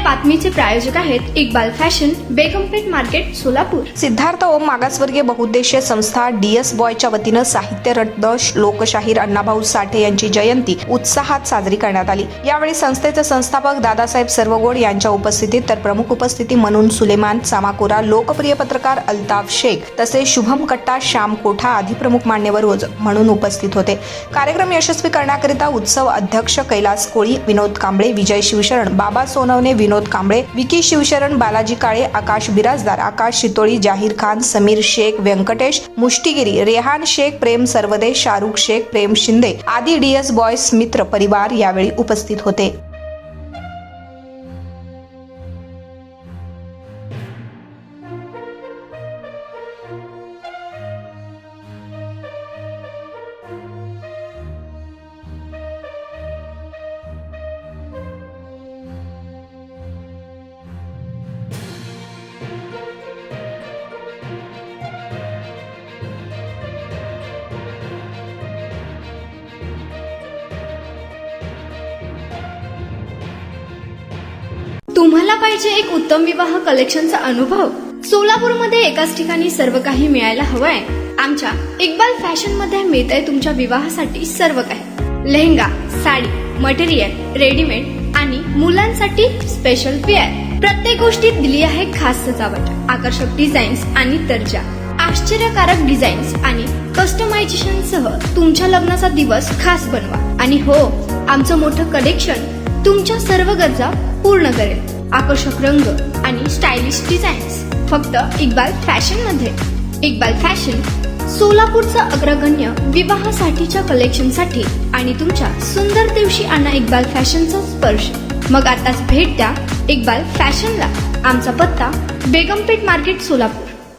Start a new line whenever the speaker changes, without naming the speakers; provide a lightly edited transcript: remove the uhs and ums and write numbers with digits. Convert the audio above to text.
बातमीचे प्रायोजक आहेत Iqbal fashion, बेगमपेठ market, Solapur.
Siddharth ओम मागासवर्गीय बहुउद्देशीय संस्था DS बॉयच्या वतीनं साहित्य रत्न लोकशाहीर अण्णाभाऊ साठे यांची जयंती उत्साहात साजरी करण्यात आली। यावेळी संस्थेचे संस्थापक दादासाहेब सर्वगोड यांच्या उपस्थितीत तर प्रमुख उपस्थिती म्हणून सुलेमान चामाकोरा, लोकप्रिय पत्रकार अल्ताफ शेख तसेच शुभम कट्टा, श्याम कोठा आदी प्रमुख मान्यवर म्हणून उपस्थित होते। कार्यक्रम यशस्वी करण्याकरिता उत्सव अध्यक्ष कैलास कोळी, विनोद कांबळे, विजय शिवशरण, बाबा सोनवणे, विनोद कांबळे, विकी शिवशरण, बालाजी काळे, आकाश बिराजदार, आकाश शितोळी, जाहीर खान, समीर शेख, व्यंकटेश मुष्टिगिरी, रेहान शेख, प्रेम सरवदे, शाहरुख शेख, प्रेम शिंदे आदी DS बॉयज मित्र परिवार यावेळी उपस्थित होते।
तुम्हाला पाहिजे एक उत्तम विवाह कलेक्शनचा अनुभव? सोलापूरमध्ये एकाच ठिकाणी सर्व काही मिळायला हवंय? आमच्या इक्बाल फॅशन मध्ये मिळतंय तुमच्या विवाहासाठी सर्व काही। लेहंगा, साडी, मटेरियल, रेडीमेड आणि मुलांसाठी स्पेशल वेअर। प्रत्येक गोष्टीत दिली आहे खास सजावट, आकर्षक डिझाईन्स आणि दर्जा, आश्चर्यकारक डिझाईन्स आणि कस्टमायझेशन सह तुमच्या लग्नाचा दिवस खास बनवा। आणि हो, आमचं मोठं कलेक्शन तुमच्या सर्व गरजा पूर्ण करेल। आकर्षक रंग आणि स्टायलिश डिझाईन्स फक्त इक्बाल फॅशन मध्ये। इक्बाल फॅशन सोलापूरचा अग्रगण्य विवाहासाठीच्या कलेक्शनसाठी आणि तुमच्या सुंदर दिवशी आणा इक्बाल फॅशनचा स्पर्श। मग आताच भेट द्या इक्बाल फॅशनला। आमचा पत्ता बेगमपेठ मार्केट, सोलापूर।